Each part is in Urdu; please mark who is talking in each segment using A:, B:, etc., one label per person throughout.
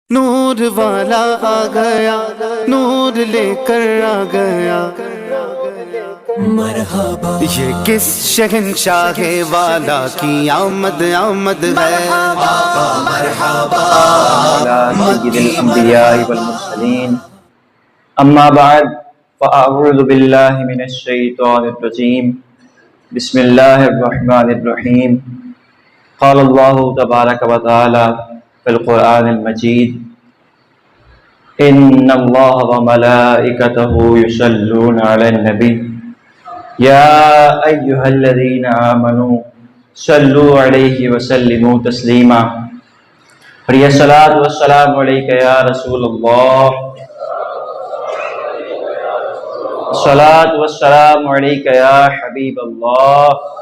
A: نور والا آ گیا، نور لے کر آ گیا،
B: مرحبا
A: یہ کس شہنشاہ والا کی آمد آمد ہے۔
B: مرحبا
C: على سيد الأنبياء والمرسلين أما بعد فأعوذ بالله من الشيطان الرجيم بسم الله الرحمن الرحيم قال الله تبارك وتعالى في القرآن المجيد إن الله وملائكته يصلون على النبي يا أيها الذين آمنوا صلوا عليه وسلموا تسليما اور یہ صلاۃ والسلام علیک یا رسول اللہ، صلاۃ والسلام علیک یا حبیب اللہ،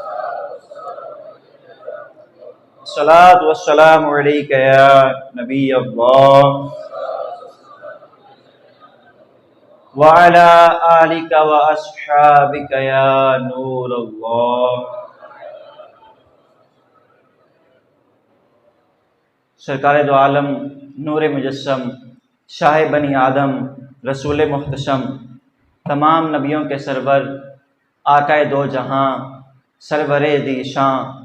C: صلاۃ والسلام علیک یا نبی اللہ، وعلی آلک واصحابک یا نور اللہ۔ سرکار دو عالم، نور مجسم، شاہ بنی آدم، رسول محتشم، تمام نبیوں کے سرور، آقائے دو جہاں، سرور دی شان،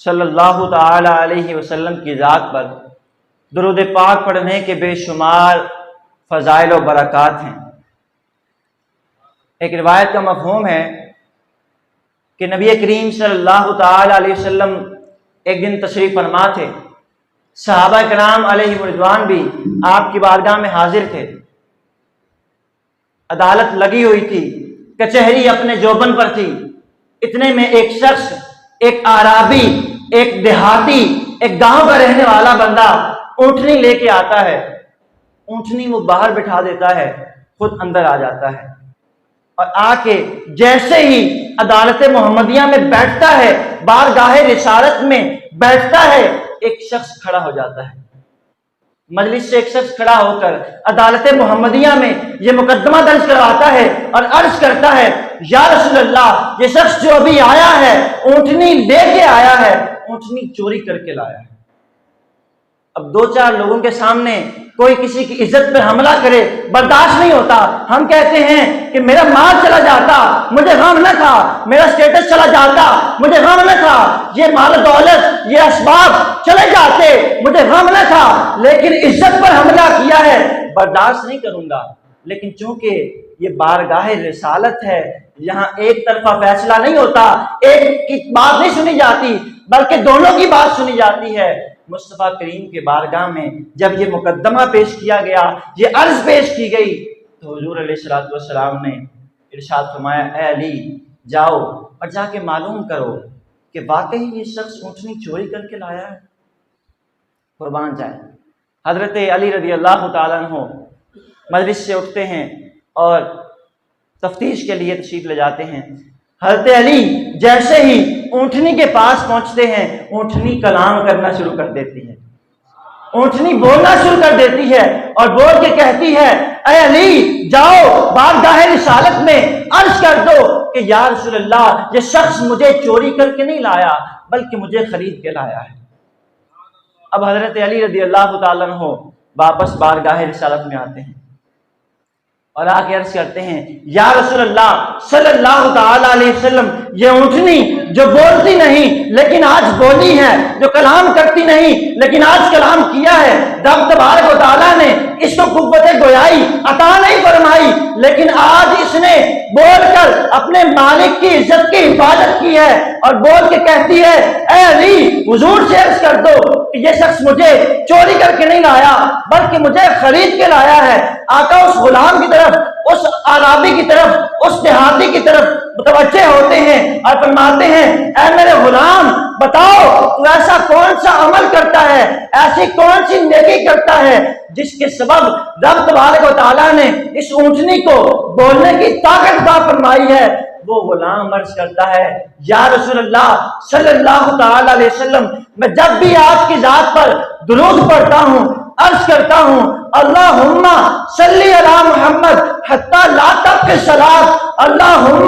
C: صلی اللہ تعالی علیہ وسلم کی ذات پر درود پاک پڑھنے کے بے شمار فضائل و برکات ہیں۔ ایک روایت کا مفہوم ہے کہ نبی کریم صلی اللہ تعالی علیہ وسلم ایک دن تشریف فرما تھے، صحابہ کرام علیہ رضوان بھی آپ کی بارگاہ میں حاضر تھے۔ عدالت لگی ہوئی تھی، کچہری اپنے جوبن پر تھی، اتنے میں ایک شخص، ایک اعرابی، ایک دیہاتی، ایک گاؤں کا رہنے والا بندہ اونٹنی لے کے آتا ہے۔ اونٹنی وہ باہر بٹھا دیتا ہے، خود اندر آ جاتا ہے، اور آ کے جیسے ہی عدالت محمدیہ میں بیٹھتا ہے، بارگاہ رسالت میں بیٹھتا ہے، ایک شخص کھڑا ہو جاتا ہے۔ مجلس سے ایک شخص کھڑا ہو کر عدالت محمدیہ میں یہ مقدمہ درج کرواتا ہے اور عرض کرتا ہے، یا رسول اللہ، یہ شخص جو ابھی آیا ہے اونٹنی لے کے آیا ہے، اونٹنی چوری کر کے لایا ہے۔ اب دو چار لوگوں کے سامنے کوئی کسی کی عزت پر حملہ کرے برداشت نہیں ہوتا۔ ہم کہتے ہیں کہ میرا مال چلا جاتا مجھے غم نہ تھا، میرا سٹیٹس چلا جاتا مجھے غم نہ تھا، یہ مال و دولت، یہ اسباب چلے جاتے مجھے غم نہ تھا، لیکن عزت پر حملہ کیا ہے برداشت نہیں کروں گا۔ لیکن چونکہ یہ بارگاہ رسالت ہے، یہاں ایک طرفہ فیصلہ نہیں ہوتا، ایک کی بات نہیں سنی جاتی بلکہ دونوں کی بات سنی جاتی ہے۔ مصطفیٰ کریم کے بارگاہ میں جب یہ مقدمہ پیش کیا گیا، یہ عرض پیش کی گئی، تو حضور علیہ الصلوۃ والسلام نے ارشاد فرمایا، اے علی، جاؤ اور جا کے معلوم کرو کہ واقعی یہ شخص اونٹنی چوری کر کے لایا ہے۔ قربان جائے، حضرت علی رضی اللہ تعالیٰ عنہ مجلس سے اٹھتے ہیں اور تفتیش کے لیے تشریف لے جاتے ہیں۔ حضرت علی جیسے ہی اونٹنی کے پاس پہنچتے ہیں، اونٹنی کلام کرنا شروع کر دیتی ہے، اونٹنی بولنا شروع کر دیتی ہے اور بول کے کہتی ہے، اے علی، جاؤ بارگاہ رسالت میں عرض کر دو کہ یا رسول اللہ، یہ شخص مجھے چوری کر کے نہیں لایا بلکہ مجھے خرید کے لایا ہے۔ اب حضرت علی رضی اللہ تعالیٰ عنہ واپس بارگاہ رسالت میں آتے ہیں اور آ کے عرض کرتے ہیں، یا رسول اللہ صلی اللہ تعالی علیہ وسلم، یہ اونٹنی جو بولتی نہیں لیکن آج بولی ہے، جو کلام کرتی نہیں لیکن آج کلام کیا ہے، رب تبارک و تعالیٰ نے اس کو قوت گویائی عطا نہیں فرمائی، لیکن آج اس نے بول کر اپنے مالک کی عزت کی حفاظت کی ہے اور بول کے کہتی ہے، اے علی، حضور سے عرض کر دو کہ یہ شخص مجھے چوری کر کے نہیں لایا بلکہ مجھے خرید کے لایا ہے۔ آقا اس غلام کی طرف، اس عرابی کی طرف، اس دیہاتی کی طرف متوجہ ہوتے ہیں اور فرماتے ہیں، اے میرے غلام، بتاؤ تو ایسا کون سا عمل کرتا ہے، ایسی کون سی نیکی کرتا ہے جس کے سبب رب تبارک و تعالیٰ نے اس اونٹنی کو بولنے کی طاقت عطا فرمائی ہے۔ وہ غلام عرض کرتا ہے یا رسول اللہ صلی اللہ تعالی علیہ وسلم میں جب بھی آپ کی ذات پر درود پڑھتا ہوں عرض کرتا ہوں اللہم صلی علی محمد حتی لا تبقی الصلاۃ اللہم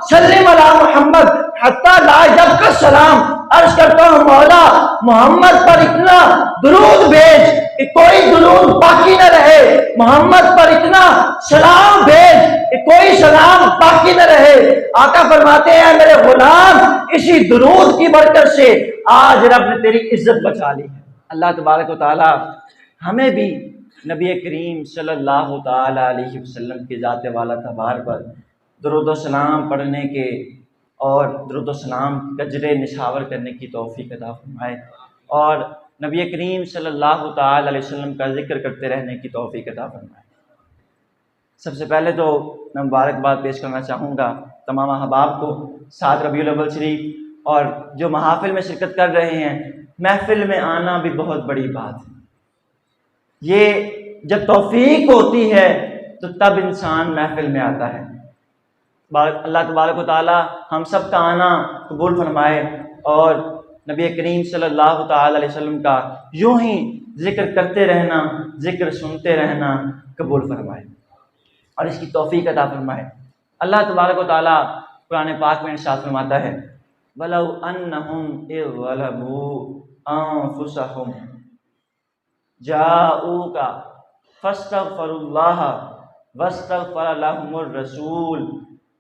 C: سلم علی محمد حتی لا یبقی السلام عرض کرتا ہوں مولا محمد پر اتنا درود بھیج کہ کوئی درود باقی نہ رہے، محمد پر اتنا سلام بھیج کہ کوئی سلام باقی نہ رہے۔ آقا فرماتے ہیں میرے غلام اسی درود کی برکت سے آج رب نے تیری عزت بچا لی ہے۔ اللہ تبارک و تعالی ہمیں بھی نبی کریم صلی اللہ تعالی علیہ وسلم کی ذات والا تبار پر درود و سلام پڑھنے کے اور درود و سلام گجرے نشاور کرنے کی توفیق عطا فرمائے، اور نبی کریم صلی اللہ تعالی علیہ وسلم کا ذکر کرتے رہنے کی توفیق عطا فرمائے۔ سب سے پہلے تو میں مبارکباد پیش کرنا چاہوں گا تمام احباب کو 7 ربیع الاول شریف اور جو محافل میں شرکت کر رہے ہیں۔ محفل میں آنا بھی بہت بڑی بات ہے، یہ جب توفیق ہوتی ہے تو تب انسان محفل میں آتا ہے۔ اللہ تبارک و تعالی ہم سب کا آنا قبول فرمائے اور نبی کریم صلی اللہ تعالی علیہ وسلم کا یوں ہی ذکر کرتے رہنا، ذکر سنتے رہنا قبول فرمائے اور اس کی توفیق عطا فرمائے۔ اللہ تبارک و تعالی قرآن پاک میں ارشاد فرماتا ہے وَلَوْ أَنَّهُمْ إِذْ ظَلَمُوا أَنفُسَهُمْ جَاءُوكَ فَاسْتَغْفَرُوا اللَّهَ وَاسْتَغْفَرَ لَهُمُ الرَّسُولُ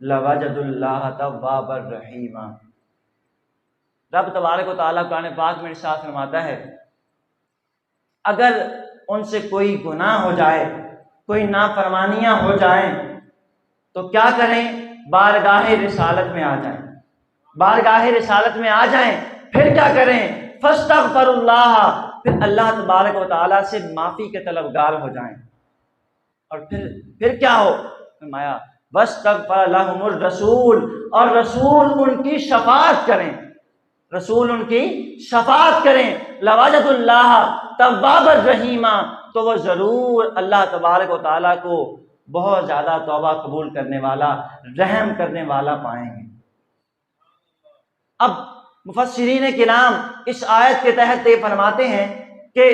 C: لَوَجَدُوا اللَّهَ تَوَّابًا رَحِيمًا۔ رب تبارک و تعالیٰ قرآن پاک میں ارشاد فرماتا ہے اگر ان سے کوئی گناہ ہو جائے، کوئی نافرمانیاں ہو جائیں تو کیا کریں؟ بارگاہ رسالت میں آ جائیں، بارگاہ رسالت میں آ جائیں۔ پھر کیا کریں؟ فاستغفر اللہ، پھر اللہ تبارک و تعالیٰ سے معافی کے طلبگار ہو جائیں۔ اور پھر کیا ہو؟ فرمایا واستغفر لهم الرسول، اور رسول ان کی شفاعت کریں، رسول ان کی شفاعت کریں۔ لوجدوا اللہ توابا رحیما، تو وہ ضرور اللہ تبارک و تعالیٰ کو بہت زیادہ توبہ قبول کرنے والا، رحم کرنے والا پائیں گے۔ اب مفسرین کرام اس آیت کے تحت یہ فرماتے ہیں کہ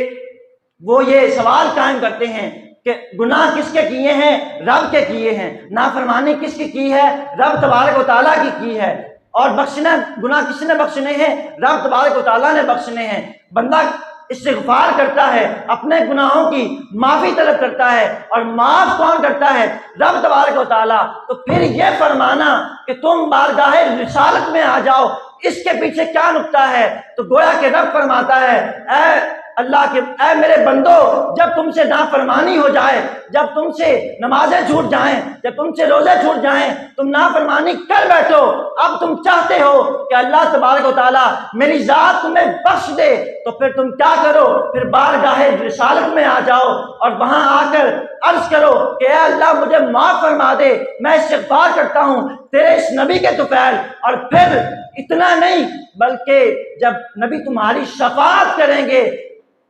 C: وہ یہ سوال قائم کرتے ہیں کہ گناہ کس کے کیے ہیں؟ رب کے کیے ہیں۔ نافرمانی کس کی ہے؟ رب تبارک و تعالیٰ کی ہے۔ اور بخشنا، گناہ کس نے بخشنے ہیں؟ رب تبارک و تعالیٰ نے بخشنے ہیں۔ بندہ استغفار کرتا ہے، اپنے گناہوں کی معافی طلب کرتا ہے، اور معاف کون کرتا ہے؟ رب تبارک و تعالیٰ۔ تو پھر یہ فرمانا کہ تم بارگاہ رسالت میں آ جاؤ، اس کے پیچھے کیا نکتہ ہے؟ تو گویا کہ رب فرماتا ہے اے اللہ کے اے میرے بندو، جب تم سے نافرمانی ہو جائے، جب تم سے نمازیں چھوٹ جائیں، جب تم سے روزے چھوٹ جائیں، تم نافرمانی کر بیٹھو، اب تم چاہتے ہو کہ اللہ تبارک و تعالیٰ میری ذات تمہیں بخش دے، تو پھر تم کیا کرو؟ پھر بارگاہ رسالت میں آ جاؤ اور وہاں آ کر عرض کرو کہ اے اللہ مجھے معاف فرما دے، میں استغفار کرتا ہوں تیرے اس نبی کے طفیل۔ اور پھر اتنا نہیں بلکہ جب نبی تمہاری شفاعت کریں گے،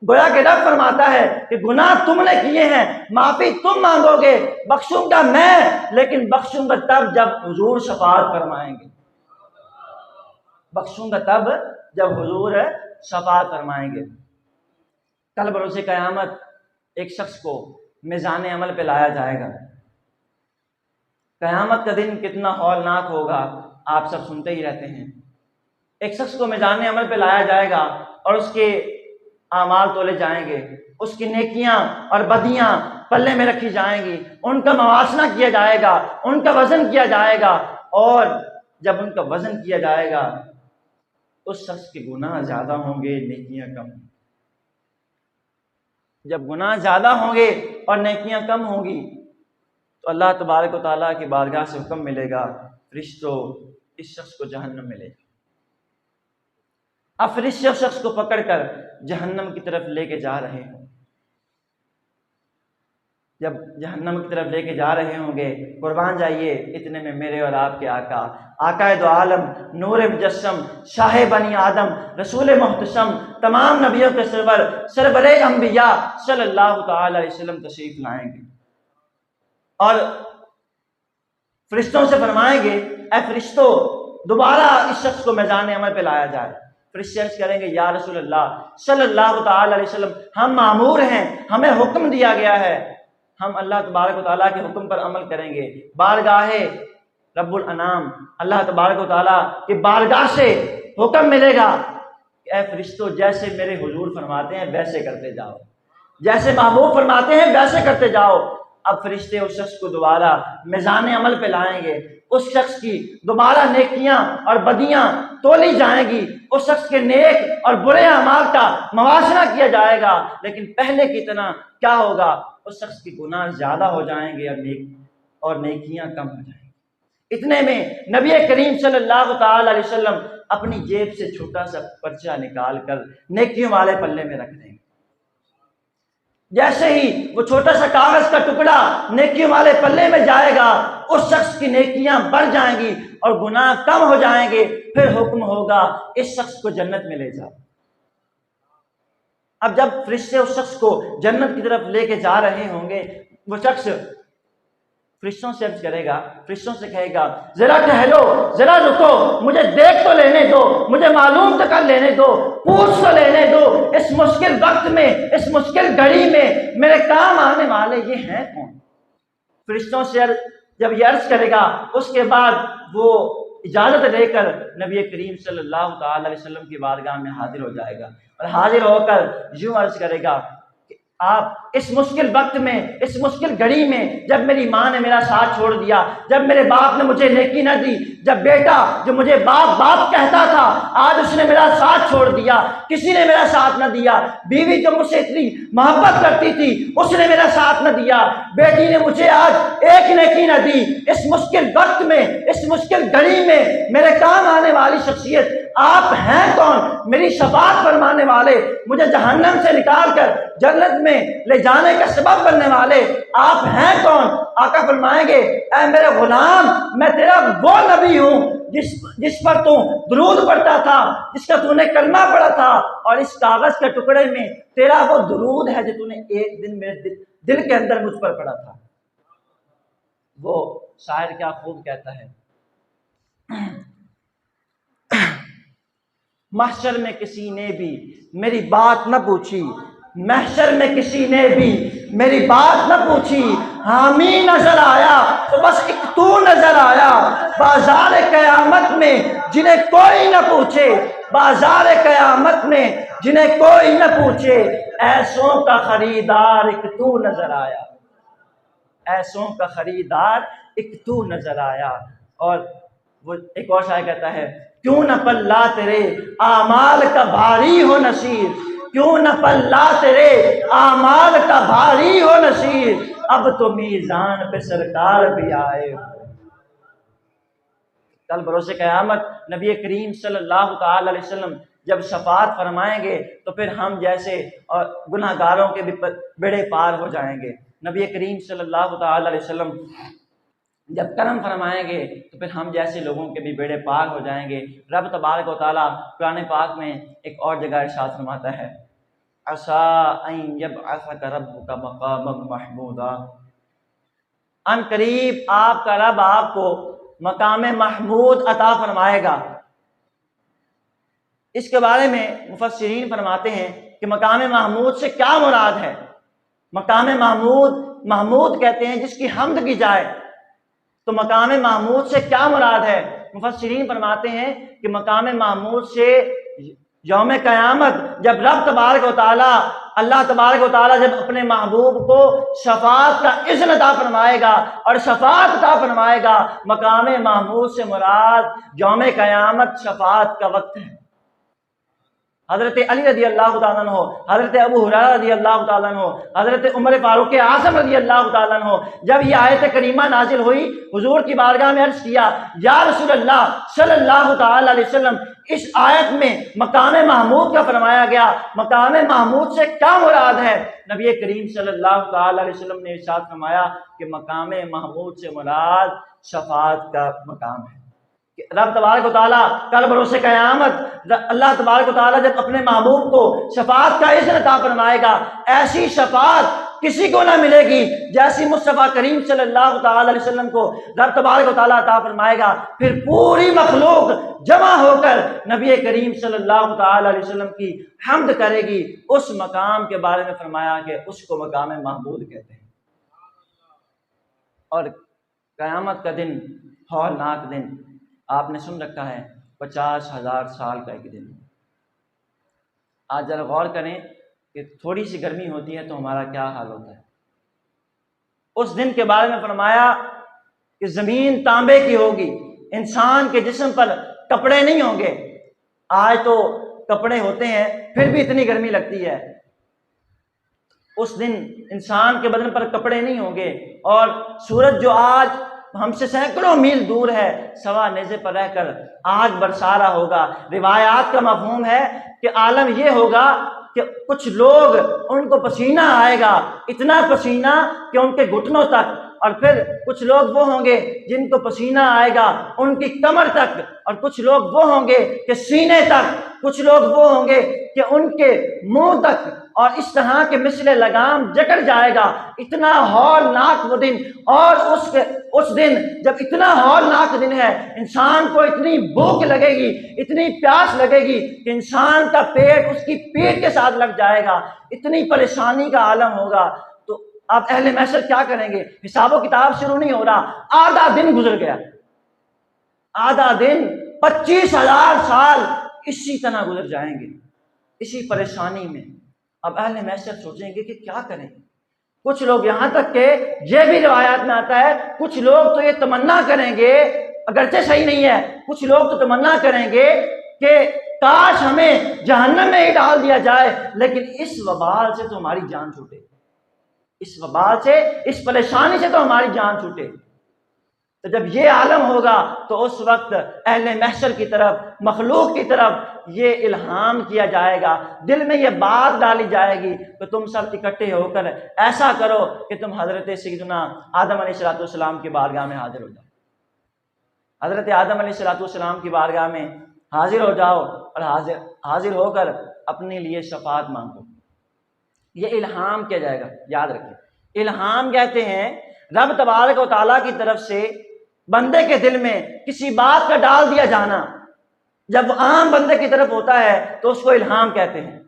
C: گویا کہ رب فرماتا ہے کہ گناہ تم نے کیے ہیں، معافی تم مانگو گے، بخشوں گا میں، لیکن بخشوں گا تب جب حضور شفاعت فرمائیں گے، بخشوں گا تب جب حضور شفاعت فرمائیں گے۔ کل بروز قیامت ایک شخص کو میزان عمل پہ لایا جائے گا۔ قیامت کا دن کتنا ہولناک ہوگا آپ سب سنتے ہی رہتے ہیں۔ ایک شخص کو میزان عمل پہ لایا جائے گا اور اس کے اعمال تولے جائیں گے، اس کی نیکیاں اور بدیاں پلے میں رکھی جائیں گی، ان کا موازنہ کیا جائے گا، ان کا وزن کیا جائے گا، اور جب ان کا وزن کیا جائے گا اس شخص کے گناہ زیادہ ہوں گے، نیکیاں کم ہوں گی۔ جب گناہ زیادہ ہوں گے اور نیکیاں کم ہوں گی تو اللہ تبارک و تعالیٰ کی بارگاہ سے حکم ملے گا فرشتوں اس شخص کو جہنم ملے گا۔ اب فرشتے اس شخص کو پکڑ کر جہنم کی طرف لے کے جا رہے ہوں۔ جب جہنم کی طرف لے کے جا رہے ہوں گے، قربان جائیے اتنے میں میرے اور آپ کے آقا دو عالم، نور مجسم، شاہ بنی آدم، رسول محتشم، تمام نبیوں کے سرور انبیاء صلی اللہ تعالی علیہ وسلم تشریف لائیں گے، اور فرشتوں سے فرمائیں گے اے فرشتوں دوبارہ اس شخص کو میدان عمل پہ لایا جائے۔ فرشتے عرض کریں گے یا رسول اللہ صلی اللہ تعالی علیہ وسلم ہم مامور ہیں، ہمیں حکم دیا گیا ہے، ہم اللہ تبارک و تعالیٰ کے حکم پر عمل کریں گے۔ بارگاہ رب الانام اللہ تبارک و تعالیٰ کی بارگاہ سے حکم ملے گا کہ اے فرشتوں جیسے میرے حضور فرماتے ہیں ویسے کرتے جاؤ، جیسے محبوب فرماتے ہیں ویسے کرتے جاؤ۔ اب فرشتے اس شخص کو دوبارہ میزان عمل پہ لائیں گے، اس شخص کی دوبارہ نیکیاں اور بدیاں تولی جائیں گی، اس شخص کے نیک اور برے اعمال کا موازنہ کیا جائے گا، لیکن پہلے کی طرح کیا ہوگا، اس شخص کے گناہ زیادہ ہو جائیں گے اور نیکیاں کم ہو جائیں گی۔ اتنے میں نبی کریم صلی اللہ تعالی علیہ وسلم اپنی جیب سے چھوٹا سا پرچہ نکال کر نیکیوں والے پلے میں رکھ دیں گے۔ جیسے ہی وہ چھوٹا سا کاغذ کا ٹکڑا نیکیوں والے پلے میں جائے گا، اس شخص کی نیکیاں بڑھ جائیں گی اور گناہ کم ہو جائیں گے، پھر حکم ہوگا اس شخص کو جنت میں لے جاؤ۔ اب جب فرشتے اس شخص کو جنت کی طرف لے کے جا رہے ہوں گے، وہ شخص فرشتوں سے عرض کرے گا، فرشتوں سے کہے گا ذرا ٹہلو، ذرا رکو، مجھے دیکھ تو لینے دو، مجھے معلوم تو کر لینے دو، پوچھ تو لینے دو، اس مشکل وقت میں، اس مشکل گھڑی میں میرے کام آنے والے یہ ہیں کون؟ فرشتوں سے جب یہ عرض کرے گا، اس کے بعد وہ اجازت لے کر نبی کریم صلی اللہ تعالی علیہ وسلم کی بارگاہ میں حاضر ہو جائے گا، اور حاضر ہو کر یوں عرض کرے گا کہ آپ اس مشکل وقت میں، اس مشکل گھڑی میں، جب میری ماں نے میرا ساتھ چھوڑ دیا، جب میرے باپ نے مجھے نیکی نہ دی، جب بیٹا جو مجھے باپ باپ کہتا تھا آج اس نے میرا ساتھ چھوڑ دیا، کسی نے میرا ساتھ نہ دیا، بیوی جو مجھ سے اتنی محبت کرتی تھی اس نے میرا ساتھ نہ دیا، بیٹی نے مجھے آج ایک نیکی نہ دی، اس مشکل وقت میں، اس مشکل گھڑی میں میرے کام آنے والی شخصیت آپ ہیں کون؟ میری شفاعت فرمانے والے، مجھے جہنم سے نکال کر جنت میں لے جانے کا سبب بننے والے آپ ہیں کون؟ آقا فرمائیں گے اے میرے غلام، میں تیرا وہ نبی ہوں جس پر تو درود پڑھتا تھا، جس کا تو نے کلمہ پڑھا تھا، اور اس کاغذ کے ٹکڑے میں تیرا وہ درود ہے جو تو نے ایک دن میرے دل کے اندر مجھ پر پڑھا تھا۔ وہ شاعر کیا خوب کہتا ہے، محشر میں کسی نے بھی میری بات نہ پوچھی، محشر میں کسی نے بھی میری بات نہ پوچھی، حامی نظر آیا تو بس ایک تو نظر آیا، بازار قیامت میں جنہیں کوئی نہ پوچھے، بازار قیامت میں جنہیں کوئی نہ پوچھے، ایسوں کا خریدار ایک تو نظر آیا، ایسوں کا خریدار ایک تو نظر آیا۔ اور وہ ایک اور شاعر کہتا ہے کیوں نہ پلہ تیرے اعمال کا بھاری ہو نصیر، کیوں نہ پلہ تیرے اعمال کا بھاری ہو نصیر، اب تو میزان پہ سرکار بھی آئے ہو۔ کل بروز قیامت نبی کریم صلی اللہ تعالی علیہ وسلم جب شفاعت فرمائیں گے تو پھر ہم جیسے اور گناہ گاروں کے بھی بیڑے پار ہو جائیں گے۔ نبی کریم صلی اللہ تعالی علیہ وسلم جب کرم فرمائیں گے تو پھر ہم جیسے لوگوں کے بھی بیڑے پار ہو جائیں گے۔ رب تبارک و تعالیٰ قرآن پاک میں ایک اور جگہ ارشاد فرماتا ہے عَسَىٰ أَن يَبْعَثَكَ رَبُّكَ مَقَامًا مَحْمُودًا، ان قریب آپ کا رب آپ کو مقام محمود عطا فرمائے گا۔ اس کے بارے میں مفسرین فرماتے ہیں کہ مقام محمود سے کیا مراد ہے۔ مقام محمود کہتے ہیں جس کی حمد کی جائے، تو مقام محمود سے کیا مراد ہے؟ مفسرین فرماتے ہیں کہ مقام محمود سے یوم قیامت جب رب تبارک و تعالیٰ، اللہ تبارک و تعالیٰ جب اپنے محبوب کو شفاعت کا اذن عطا فرمائے گا اور شفاعت عطا فرمائے گا، مقام محمود سے مراد یوم قیامت شفاعت کا وقت ہے۔ حضرت علی رضی اللہ تعالیٰ عنہ، حضرت ابو ہریرہ رضی اللہ تعالیٰ عنہ، حضرت عمر فاروق اعظم رضی اللہ تعالیٰ عنہ، جب یہ آیت کریمہ نازل ہوئی حضور کی بارگاہ میں عرض کیا یا رسول اللہ صلی اللہ تعالیٰ علیہ وسلم، اس آیت میں مقام محمود کا فرمایا گیا، مقام محمود سے کیا مراد ہے؟ نبی کریم صلی اللہ تعالیٰ علیہ وسلم نے ارشاد فرمایا کہ مقام محمود سے مراد شفاعت کا مقام ہے۔ رب تبارک و تعالیٰ کل بروز قیامت اللہ تبارک و تعالیٰ جب اپنے محبوب کو شفاعت کا اذن عطا فرمائے گا، ایسی شفاعت کسی کو نہ ملے گی جیسی مصطفیٰ کریم صلی اللہ تعالی علیہ وسلم کو رب تبارک و تعالیٰ عطا فرمائے گا۔ پھر پوری مخلوق جمع ہو کر نبی کریم صلی اللہ تعالی علیہ وسلم کی حمد کرے گی۔ اس مقام کے بارے میں فرمایا کہ اس کو مقام محمود کہتے ہیں۔ اور قیامت کا دن ہولناک دن، آپ نے سن رکھا ہے 50,000 سال کا ایک دن۔ آج ذرا غور کریں کہ تھوڑی سی گرمی ہوتی ہے تو ہمارا کیا حال ہوتا ہے۔ اس دن کے بارے میں فرمایا کہ زمین تانبے کی ہوگی، انسان کے جسم پر کپڑے نہیں ہوں گے۔ آج تو کپڑے ہوتے ہیں پھر بھی اتنی گرمی لگتی ہے، اس دن انسان کے بدن پر کپڑے نہیں ہوں گے، اور سورج جو آج ہم سے سینکڑوں میل دور ہے سوا نیزے پر رہ کر آگ برسا رہا ہوگا۔ روایات کا مفہوم ہے کہ عالم یہ ہوگا کہ کچھ لوگ ان کو پسینہ آئے گا، اتنا پسینہ کہ ان کے گھٹنوں تک، اور پھر کچھ لوگ وہ ہوں گے جن کو پسینہ آئے گا ان کی کمر تک، اور کچھ لوگ وہ ہوں گے کہ سینے تک، کچھ لوگ وہ ہوں گے کہ ان کے منہ تک، اور اس طرح کے مثل لگام جکڑ جائے گا۔ اتنا ہولناک وہ دن، اور اس دن جب اتنا ہولناک دن ہے، انسان کو اتنی بھوک لگے گی، اتنی پیاس لگے گی کہ انسان کا پیٹ اس کی پیٹ کے ساتھ لگ جائے گا، اتنی پریشانی کا عالم ہوگا۔ تو اب اہل محشر کیا کریں گے؟ حساب و کتاب شروع نہیں ہو رہا، آدھا دن گزر گیا، آدھا دن 25,000 سال اسی طرح گزر جائیں گے، اسی پریشانی میں۔ اب اہل محشر سوچیں گے کہ کیا کریں۔ کچھ لوگ یہاں تک کہ یہ بھی روایات میں آتا ہے، کچھ لوگ تو یہ تمنا کریں گے، اگرچہ صحیح نہیں ہے، کچھ لوگ تو تمنا کریں گے کہ کاش ہمیں جہنم میں ہی ڈال دیا جائے، لیکن اس وبال سے تو ہماری جان چھوٹے، اس وبال سے، اس پریشانی سے تو ہماری جان چھوٹے۔ تو جب یہ عالم ہوگا تو اس وقت اہل محشر کی طرف، مخلوق کی طرف یہ الہام کیا جائے گا، دل میں یہ بات ڈالی جائے گی کہ تم سب اکٹھے ہو کر ایسا کرو کہ تم حضرت سیدنا آدم علیہ السلام کی بارگاہ میں حاضر ہو جاؤ، حضرت آدم علیہ السلام کی بارگاہ میں حاضر ہو جاؤ، اور حاضر ہو کر اپنے لیے شفاعت مانگو۔ یہ الہام کیا جائے گا، یاد رکھیں، الہام کہتے ہیں رب تبارک و تعالیٰ کی طرف سے بندے کے دل میں کسی بات کا ڈال دیا جانا۔ جب عام بندے کی طرف ہوتا ہے تو اس کو الہام کہتے ہیں۔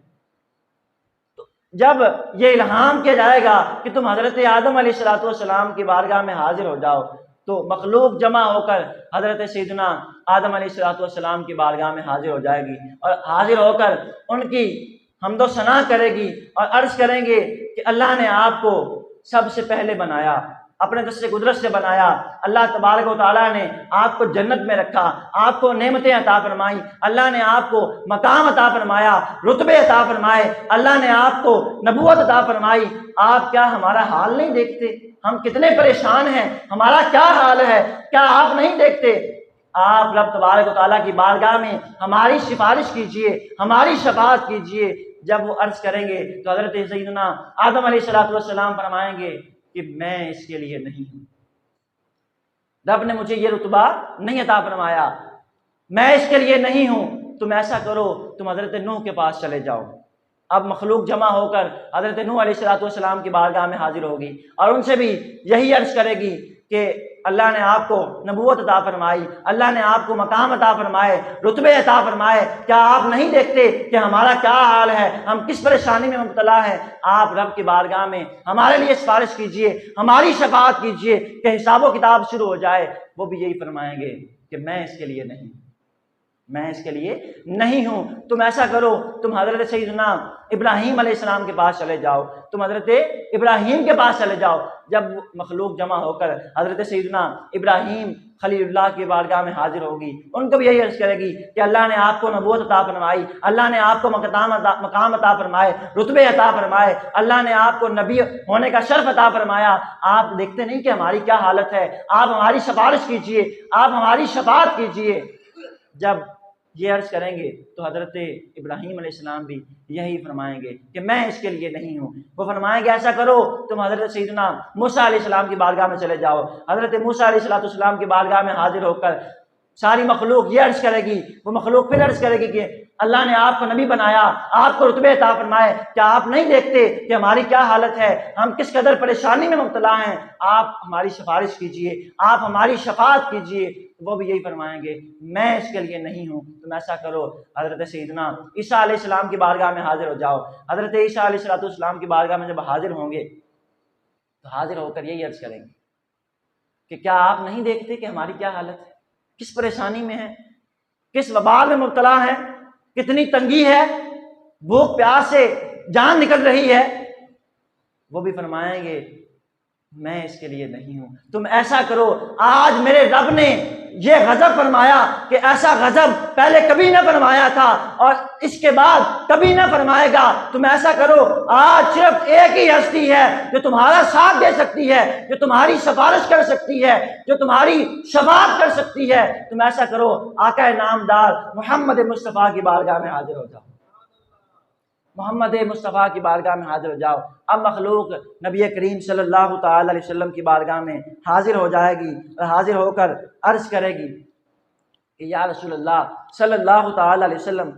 C: تو جب یہ الہام کیا جائے گا کہ تم حضرت آدم علیہ السلام کی بارگاہ میں حاضر ہو جاؤ، تو مخلوق جمع ہو کر حضرت سیدنا آدم علیہ السلام کی بارگاہ میں حاضر ہو جائے گی، اور حاضر ہو کر ان کی حمد و ثنا کرے گی، اور عرض کریں گے کہ اللہ نے آپ کو سب سے پہلے بنایا، اپنے دست قدرت سے بنایا، اللہ تبارک و تعالیٰ نے آپ کو جنت میں رکھا، آپ کو نعمتیں عطا فرمائیں، اللہ نے آپ کو مقام عطا فرمایا، رتبے عطا فرمائے، اللہ نے آپ کو نبوت عطا فرمائی۔ آپ کیا ہمارا حال نہیں دیکھتے؟ ہم کتنے پریشان ہیں، ہمارا کیا حال ہے، کیا آپ نہیں دیکھتے؟ آپ رب تبارک و تعالیٰ کی بارگاہ میں ہماری سفارش کیجئے، ہماری شفاعت کیجئے۔ جب وہ عرض کریں گے تو حضرت سیدنا آدم علیہ السلام فرمائیں گے کہ میں اس کے لیے نہیں ہوں، رب نے مجھے یہ رتبہ نہیں عطا فرمایا، میں اس کے لیے نہیں ہوں۔ تم ایسا کرو، تم حضرت نوح کے پاس چلے جاؤ۔ اب مخلوق جمع ہو کر حضرت نوح علیہ السلام کی بارگاہ میں حاضر ہوگی، اور ان سے بھی یہی عرض کرے گی کہ اللہ نے آپ کو نبوت عطا فرمائی، اللہ نے آپ کو مقام عطا فرمائے، رتبے عطا فرمائے، کیا آپ نہیں دیکھتے کہ ہمارا کیا حال ہے، ہم کس پریشانی میں مبتلا ہیں؟ آپ رب کی بارگاہ میں ہمارے لیے سفارش کیجئے، ہماری شفاعت کیجئے کہ حساب و کتاب شروع ہو جائے۔ وہ بھی یہی فرمائیں گے کہ میں اس کے لیے نہیں، میں اس کے لیے نہیں ہوں۔ تم ایسا کرو، تم حضرت سیدنا ابراہیم علیہ السلام کے پاس چلے جاؤ، تم حضرت ابراہیم کے پاس چلے جاؤ۔ جب مخلوق جمع ہو کر حضرت سیدنا ابراہیم خلیل اللہ کی بارگاہ میں حاضر ہوگی، ان کو بھی یہی عرض کرے گی کہ اللہ نے آپ کو نبوت عطا فرمائی، اللہ نے آپ کو مقام عطا فرمائے، رتبے عطا فرمائے، اللہ نے آپ کو نبی ہونے کا شرف عطا فرمایا۔ آپ دیکھتے نہیں کہ ہماری کیا حالت ہے؟ آپ ہماری سفارش کیجئے، آپ ہماری شفاعت کیجئے۔ جب یہ عرض کریں گے تو حضرت ابراہیم علیہ السلام بھی یہی فرمائیں گے کہ میں اس کے لیے نہیں ہوں۔ وہ فرمائیں گے ایسا کرو، تم حضرت سیدنا موسیٰ علیہ السلام کی بارگاہ میں چلے جاؤ۔ حضرت موسیٰ علیہ السلام کی بارگاہ میں حاضر ہو کر ساری مخلوق یہ عرض کرے گی، وہ مخلوق پھر عرض کرے گی کہ اللہ نے آپ کو نبی بنایا، آپ کو رتبے عطا فرمائے، کیا آپ نہیں دیکھتے کہ ہماری کیا حالت ہے، ہم کس قدر پریشانی میں مبتلا ہیں، آپ ہماری سفارش کیجئے، آپ ہماری شفاعت کیجئے۔ وہ بھی یہی فرمائیں گے میں اس کے لیے نہیں ہوں۔ تم ایسا کرو، حضرت سیدنا عیسیٰ علیہ السلام کی بارگاہ میں حاضر ہو جاؤ۔ حضرت عیسیٰ علیہ السلام کی بارگاہ میں جب حاضر ہوں گے تو حاضر ہو کر یہی عرض کریں گے کہ کیا آپ نہیں دیکھتے کہ ہماری کیا حالت ہے، کس پریشانی میں ہے، کس وبال میں مبتلا ہے، کتنی تنگی ہے، بھوک پیاس سے جان نکل رہی ہے۔ وہ بھی فرمائیں گے میں اس کے لیے نہیں ہوں۔ تم ایسا کرو، آج میرے رب نے یہ غضب فرمایا کہ ایسا غضب پہلے کبھی نہ فرمایا تھا اور اس کے بعد کبھی نہ فرمائے گا۔ تم ایسا کرو، آج صرف ایک ہی ہستی ہے جو تمہارا ساتھ دے سکتی ہے، جو تمہاری سفارش کر سکتی ہے، جو تمہاری شفاعت کر سکتی ہے۔ تم ایسا کرو، آقا نامدار محمد مصطفیٰ کی بارگاہ میں حاضر ہو جاؤ، محمد مصطفیٰ کی بارگاہ میں حاضر ہو جاؤ۔ اب مخلوق نبی کریم صلی اللہ تعالی علیہ وسلم کی بارگاہ میں حاضر ہو جائے گی اور حاضر ہو کر عرض کرے گی کہ یا رسول اللہ صلی اللہ تعالی علیہ وسلم،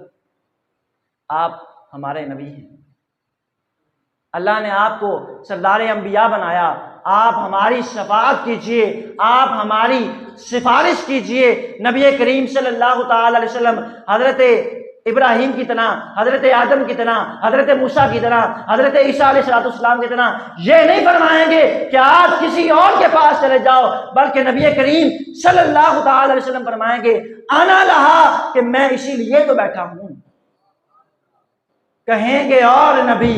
C: آپ ہمارے نبی ہیں، اللہ نے آپ کو سردار انبیاء بنایا، آپ ہماری شفاعت کیجئے، آپ ہماری سفارش کیجئے۔ نبی کریم صلی اللہ تعالی علیہ وسلم حضرت ابراہیم کی طرح، حضرت آدم کی طرح، حضرت موسیٰ کی طرح، حضرت عیسیٰ علیہ السلام کی طرح یہ نہیں فرمائیں گے کہ آج کسی اور کے پاس چلے جاؤ، بلکہ نبی کریم صلی اللہ تعالی علیہ وسلم فرمائیں گے انا لہا، کہ میں اسی لیے تو بیٹھا ہوں۔ کہیں گے اور نبی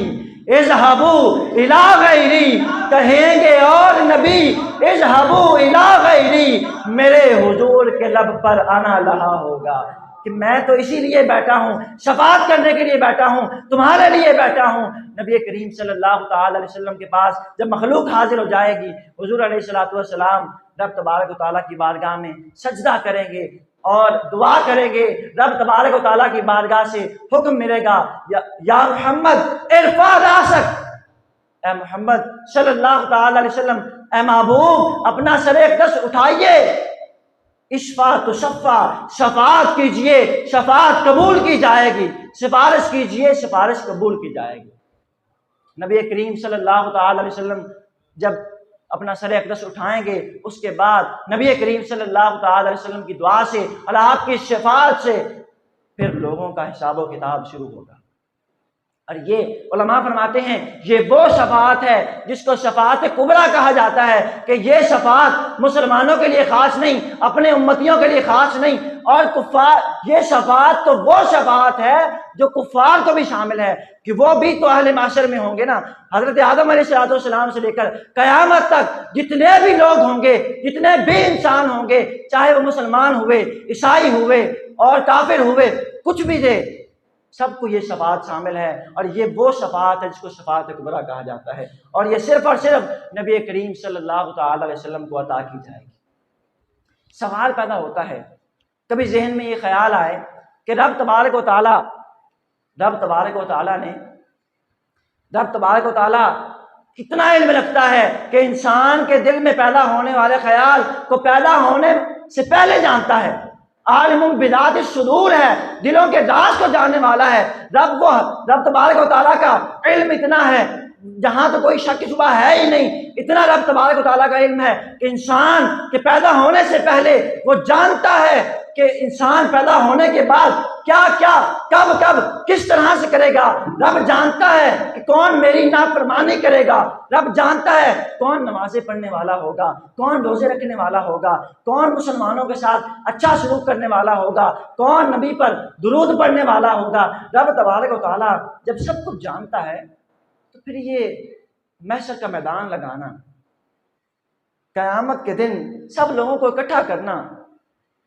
C: اذهبوا الی غیری، کہیں گے اور نبی اذهبوا الی غیری، میرے حضور کے لب پر انا لہا ہوگا کہ میں تو اسی لیے بیٹھا ہوں، شفاعت کرنے کے لیے بیٹھا ہوں، تمہارے لیے بیٹھا ہوں۔ نبی کریم صلی اللہ تعالی علیہ وسلم کے پاس جب مخلوق حاضر ہو جائے گی، حضور علیہ السلام رب تبارک و تعالیٰ کی بارگاہ میں سجدہ کریں گے اور دعا کریں گے۔ رب تبارک و تعالیٰ کی بارگاہ سے حکم ملے گا یا محمد ارفع راسک، اے محمد صلی اللہ تعالی علیہ وسلم، اے محبوب اپنا سر اقدس اٹھائیے، اشفا تو شفا، شفاعت کیجئے، شفاعت قبول کی جائے گی، سفارش کیجئے، سفارش قبول کی جائے گی۔ نبی کریم صلی اللہ تعالی علیہ وسلم جب اپنا سر اقدس اٹھائیں گے، اس کے بعد نبی کریم صلی اللہ تعالی علیہ وسلم کی دعا سے اور آپ کی شفاعت سے پھر لوگوں کا حساب و کتاب شروع ہوگا۔ اور یہ علماء فرماتے ہیں یہ وہ شفاعت ہے جس کو شفاعت کبریٰ کہا جاتا ہے، کہ یہ شفاعت مسلمانوں کے لیے خاص نہیں، اپنے امتیوں کے لیے خاص نہیں، اور کفار، یہ شفاعت تو وہ شفاعت ہے جو کفار کو بھی شامل ہے، کہ وہ بھی تو اہل معاشر میں ہوں گے نا۔ حضرت آدم علیہ السلام سے لے کر قیامت تک جتنے بھی لوگ ہوں گے، جتنے بھی انسان ہوں گے، چاہے وہ مسلمان ہوئے، عیسائی ہوئے اور کافر ہوئے، کچھ بھی دے، سب کو یہ شفاعت شامل ہے۔ اور یہ وہ شفاعت ہے جس کو شفاعت کبریٰ کہا جاتا ہے، اور یہ صرف اور صرف نبی کریم صلی اللہ تعالی علیہ وسلم کو عطا کی جائے گی۔ سوال پیدا ہوتا ہے، کبھی ذہن میں یہ خیال آئے کہ رب تبارک و تعالیٰ اتنا علم رکھتا ہے کہ انسان کے دل میں پیدا ہونے والے خیال کو پیدا ہونے سے پہلے جانتا ہے، عالم بذات الصدور ہے، دلوں کے راز کو جاننے والا ہے۔ رب تبارک و تعالیٰ کا علم اتنا ہے جہاں تو کوئی شک شبہ ہے ہی نہیں، اتنا رب تبارک و تعالیٰ کا علم ہے کہ انسان کے پیدا ہونے سے پہلے وہ جانتا ہے کہ انسان پیدا ہونے کے بعد کیا کیا، کب کب، کس طرح سے کرے گا۔ رب جانتا ہے کہ کون میری نافرمانی کرے گا، رب جانتا ہے کون نمازیں پڑھنے والا ہوگا، کون روزے رکھنے والا ہوگا، کون مسلمانوں کے ساتھ اچھا سلوک کرنے والا ہوگا، کون نبی پر درود پڑھنے والا ہوگا۔ رب تبارک و تعالیٰ جب سب کچھ جانتا ہے تو پھر یہ محشر کا میدان لگانا، قیامت کے دن سب لوگوں کو اکٹھا کرنا،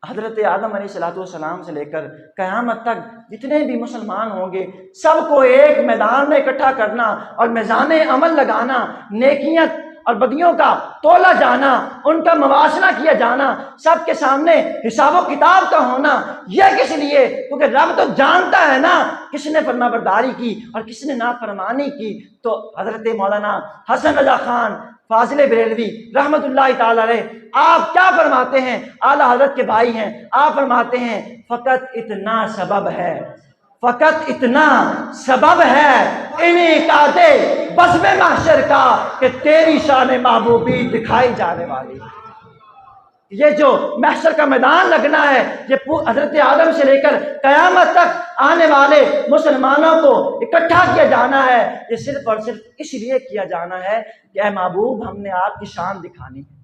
C: حضرت آدم علیہ السلام سے لے کر قیامت تک جتنے بھی مسلمان ہوں گے سب کو ایک میدان میں اکٹھا کرنا اور میزان عمل لگانا، نیکیاں اور بدیوں کا تولا جانا، ان کا موازنہ کیا جانا، سب کے سامنے حساب و کتاب کا ہونا۔ یہ کس لیے؟ کیونکہ رب تو جانتا ہے نا کس نے فرما برداری کی اور کس نے نافرمانی کی۔ تو حضرت مولانا حسن رضا خان فاضل بریلوی رحمت اللہ تعالی علیہ آپ کیا فرماتے ہیں؟ اعلیٰ حضرت کے بھائی ہیں، آپ فرماتے ہیں فقط اتنا سبب ہے، فقط اتنا سبب ہے انعقاد بزم محشر کا کہ تیری شان محبوبی دکھائی جانے والی۔ یہ جو محشر کا میدان لگنا ہے، یہ حضرت آدم سے لے کر قیامت تک آنے والے مسلمانوں کو اکٹھا کیا جانا ہے، یہ صرف اور صرف اس لیے کیا جانا ہے کہ اے محبوب ہم نے آپ کی شان دکھانی ہے۔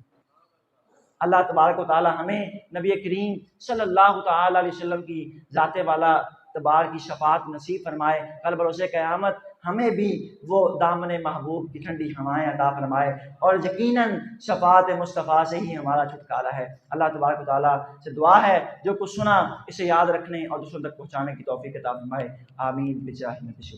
C: اللہ تبارک و تعالی ہمیں نبی کریم صلی اللہ تعالی علیہ وسلم کی ذات والا تبار کی شفاعت نصیب فرمائے، کل بروز قیامت ہمیں بھی وہ دامن محبوب کی ٹھنڈی ہوائیں عطا فرمائے، اور یقیناً شفاعت مصطفیٰ سے ہی ہمارا چھٹکارا ہے۔ اللہ تبارک و تعالیٰ سے دعا ہے جو کچھ سنا اسے یاد رکھنے اور دوسروں تک پہنچانے کی توفیق عطا فرمائے، آمین بجاہ نبی۔